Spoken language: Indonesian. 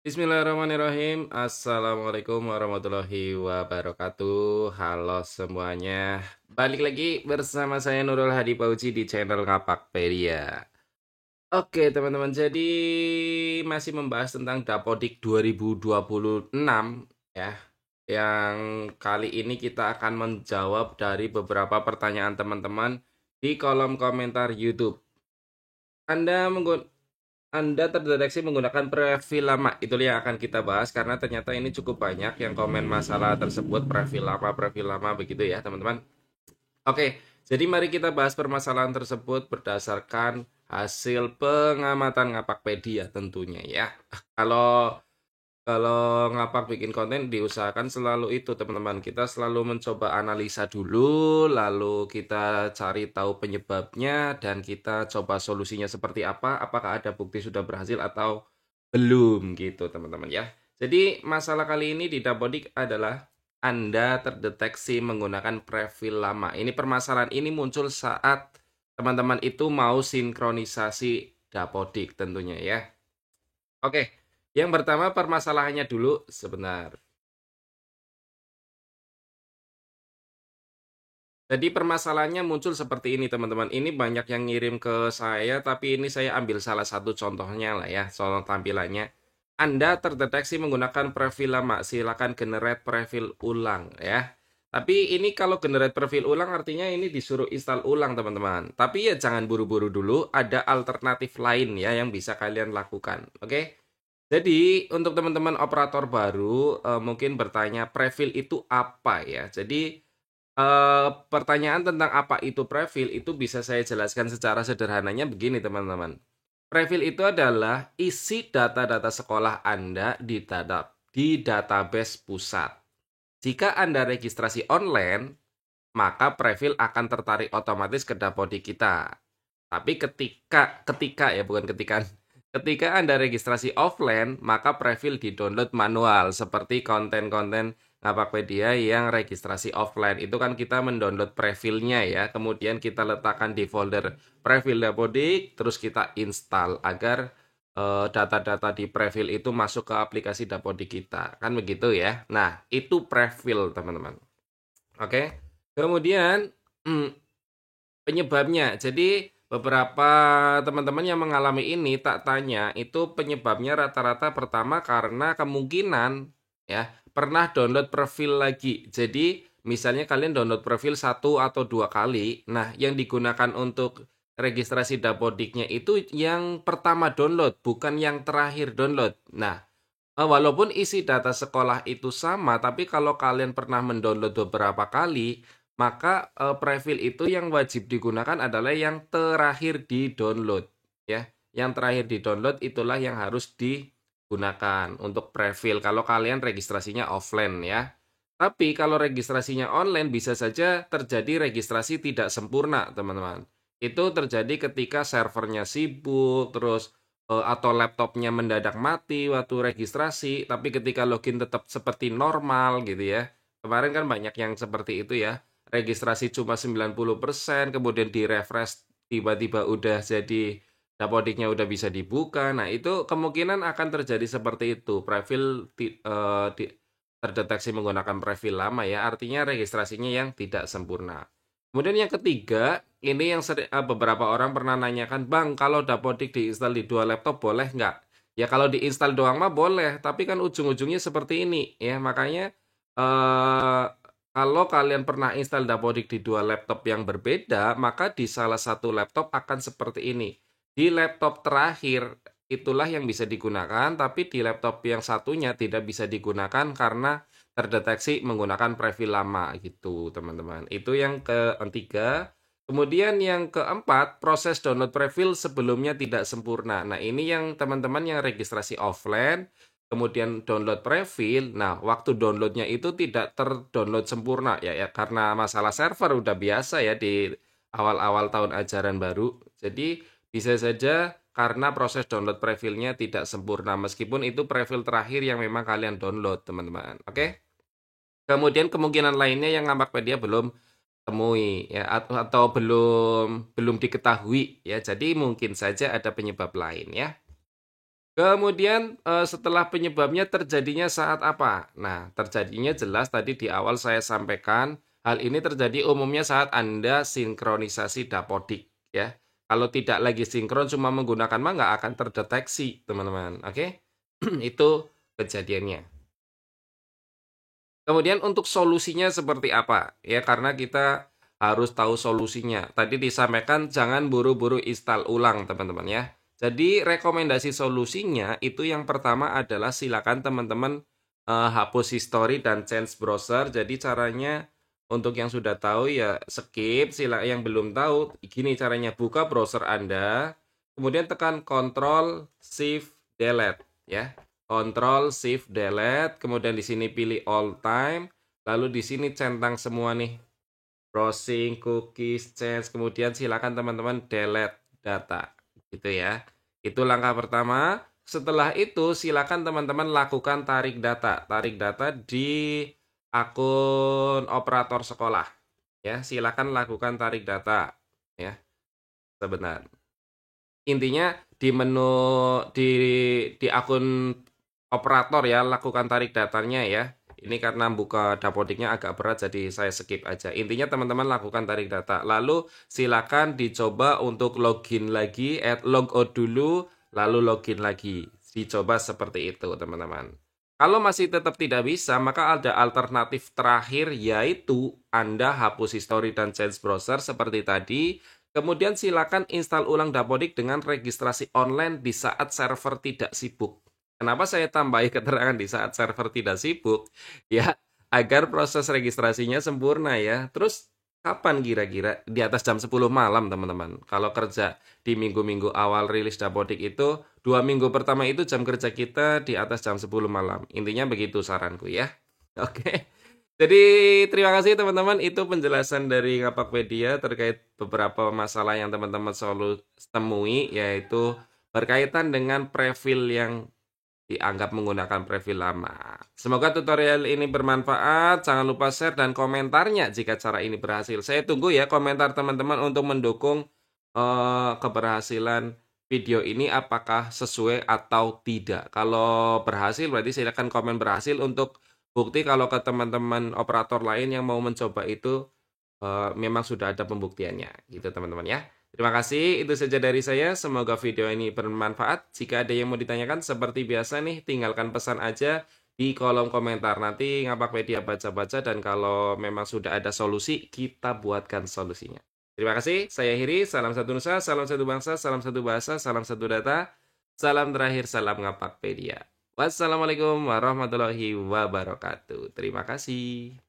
Bismillahirrahmanirrahim. Assalamualaikum warahmatullahi wabarakatuh. Halo semuanya. Balik lagi bersama saya Nurul Hadi Pauci di channel Ngapakpedia. Oke teman-teman, jadi masih membahas tentang Dapodik 2026 ya. Yang kali ini kita akan menjawab dari beberapa pertanyaan teman-teman di kolom komentar YouTube. Anda Anda terdeteksi menggunakan profil lama. Itulah yang akan kita bahas karena ternyata ini cukup banyak yang komen masalah tersebut, profil lama begitu ya, teman-teman. Oke, jadi mari kita bahas permasalahan tersebut berdasarkan hasil pengamatan Ngapakpedia tentunya ya. Kalau kalau ngapak bikin konten diusahakan selalu itu teman-teman. Kita selalu mencoba analisa dulu, lalu kita cari tahu penyebabnya dan kita coba solusinya seperti apa. Apakah ada bukti sudah berhasil atau belum gitu teman-teman ya. Jadi masalah kali ini di Dapodik adalah Anda terdeteksi menggunakan profil lama. Ini permasalahan ini muncul saat teman-teman itu mau sinkronisasi Dapodik tentunya ya. Oke, yang pertama permasalahannya dulu sebentar. Jadi permasalahannya muncul seperti ini teman-teman. Ini banyak yang ngirim ke saya, tapi ini saya ambil salah satu contohnya lah ya, soal tampilannya. Anda terdeteksi menggunakan profil lama, silakan generate profil ulang ya. Tapi ini kalau generate profil ulang artinya ini disuruh install ulang teman-teman. Tapi ya jangan buru-buru dulu, ada alternatif lain ya yang bisa kalian lakukan. Oke? Jadi untuk teman-teman operator baru mungkin bertanya profil itu apa ya? Jadi pertanyaan tentang apa itu profil itu bisa saya jelaskan secara sederhananya begini teman-teman. Profil itu adalah isi data-data sekolah Anda di database pusat. Jika Anda registrasi online, maka profil akan tertarik otomatis ke Dapodik kita. Tapi ketika ya bukan ketika Anda registrasi offline, maka profil di-download manual seperti konten-konten Ngapakpedia yang registrasi offline. Itu kan kita mendownload profilnya ya, kemudian kita letakkan di folder profil Dapodik, terus kita install agar data-data di profil itu masuk ke aplikasi Dapodik kita. Kan begitu ya. Nah, itu profil, teman-teman. Oke. Kemudian hmm, penyebabnya. Jadi beberapa teman-teman yang mengalami ini tak tanya itu penyebabnya rata-rata pertama karena kemungkinan ya pernah download profil lagi. Jadi misalnya kalian download profil satu atau dua kali, nah yang digunakan untuk registrasi Dapodiknya itu yang pertama download, bukan yang terakhir download. Nah, walaupun isi data sekolah itu sama, tapi kalau kalian pernah mendownload beberapa kali, maka profil itu yang wajib digunakan adalah yang terakhir di-download, ya. Yang terakhir di-download itulah yang harus digunakan untuk profil kalau kalian registrasinya offline ya. Tapi kalau registrasinya online bisa saja terjadi registrasi tidak sempurna, teman-teman. Itu terjadi ketika servernya sibuk, terus atau laptopnya mendadak mati waktu registrasi, tapi ketika login tetap seperti normal gitu ya. Kemarin kan banyak yang seperti itu ya. Registrasi cuma 90%, kemudian di-refresh tiba-tiba udah jadi Dapodiknya udah bisa dibuka. Nah, itu kemungkinan akan terjadi seperti itu. Terdeteksi menggunakan profil lama ya, artinya registrasinya yang tidak sempurna. Kemudian yang ketiga, ini yang beberapa orang pernah nanyakan, Bang, kalau Dapodik diinstal di dua laptop boleh nggak? Ya kalau diinstal doang mah boleh, tapi kan ujung-ujungnya seperti ini ya. Makanya eh, kalau kalian pernah install Dapodik di dua laptop yang berbeda, maka di salah satu laptop akan seperti ini. Di laptop terakhir itulah yang bisa digunakan, tapi di laptop yang satunya tidak bisa digunakan karena terdeteksi menggunakan profil lama gitu, teman-teman. Itu yang ketiga. Kemudian yang keempat, proses download profil sebelumnya tidak sempurna. Nah, ini yang teman-teman yang registrasi offline, kemudian download profil. Nah, waktu downloadnya itu tidak terdownload sempurna ya karena masalah server udah biasa ya di awal-awal tahun ajaran baru. Jadi bisa saja karena proses download profilnya tidak sempurna meskipun itu profil terakhir yang memang kalian download, teman-teman. Oke? Kemudian kemungkinan lainnya yang Ngapakpedia belum temui ya atau belum belum diketahui ya. Jadi mungkin saja ada penyebab lain ya. Kemudian, setelah penyebabnya terjadinya saat apa? Nah, terjadinya jelas tadi di awal saya sampaikan, hal ini terjadi umumnya saat Anda sinkronisasi dapodik, ya. Kalau tidak lagi sinkron cuma menggunakan mah nggak akan terdeteksi, teman-teman, oke? Itu kejadiannya. Kemudian untuk solusinya seperti apa? Ya, karena kita harus tahu solusinya. Tadi disampaikan jangan buru-buru install ulang, teman-teman ya. Jadi rekomendasi solusinya itu yang pertama adalah silakan teman-teman hapus history dan change browser. Jadi caranya untuk yang sudah tahu ya skip, sila yang belum tahu gini caranya buka browser Anda, kemudian tekan Ctrl Shift Delete ya. Ctrl Shift Delete, kemudian di sini pilih All Time, lalu di sini centang semua nih, browsing, cookies, change, kemudian silakan teman-teman delete data, gitu ya. Itu langkah pertama. Setelah itu silakan teman-teman lakukan tarik data di akun operator sekolah, ya. Silakan lakukan tarik data, ya. Sebentar. Intinya di menu di akun operator ya, lakukan tarik datanya ya. Ini karena buka dapodiknya agak berat jadi saya skip aja. Intinya teman-teman lakukan tarik data. Lalu silakan dicoba untuk login lagi, logout dulu, lalu login lagi. Dicoba seperti itu teman-teman. Kalau masih tetap tidak bisa, maka ada alternatif terakhir yaitu Anda hapus history dan change browser seperti tadi. Kemudian silakan install ulang Dapodik dengan registrasi online di saat server tidak sibuk. Kenapa saya tambahi keterangan di saat server tidak sibuk? Ya, agar proses registrasinya sempurna ya. Terus kapan kira-kira? Di atas jam 10 malam, teman-teman. Kalau kerja di minggu-minggu awal rilis Dapodik itu, 2 minggu pertama itu jam kerja kita di atas jam 10 malam. Intinya begitu saranku ya. Oke. Jadi terima kasih teman-teman, itu penjelasan dari Ngapakpedia terkait beberapa masalah yang teman-teman selalu temui, yaitu berkaitan dengan prefill yang dianggap menggunakan prefill lama. Semoga tutorial ini bermanfaat, jangan lupa share dan komentarnya jika cara ini berhasil. Saya tunggu ya komentar teman-teman untuk mendukung keberhasilan video ini apakah sesuai atau tidak. Kalau berhasil berarti silakan komen berhasil untuk bukti kalau ke teman-teman operator lain yang mau mencoba itu memang sudah ada pembuktiannya gitu teman-teman ya. Terima kasih, itu saja dari saya. Semoga video ini bermanfaat. Jika ada yang mau ditanyakan seperti biasa nih, tinggalkan pesan aja di kolom komentar. Nanti Ngapakpedia baca-baca dan kalau memang sudah ada solusi, kita buatkan solusinya. Terima kasih, saya akhiri. Salam satu nusa, salam satu bangsa, salam satu bahasa, salam satu data. Salam terakhir, salam Ngapakpedia. Wassalamualaikum warahmatullahi wabarakatuh. Terima kasih.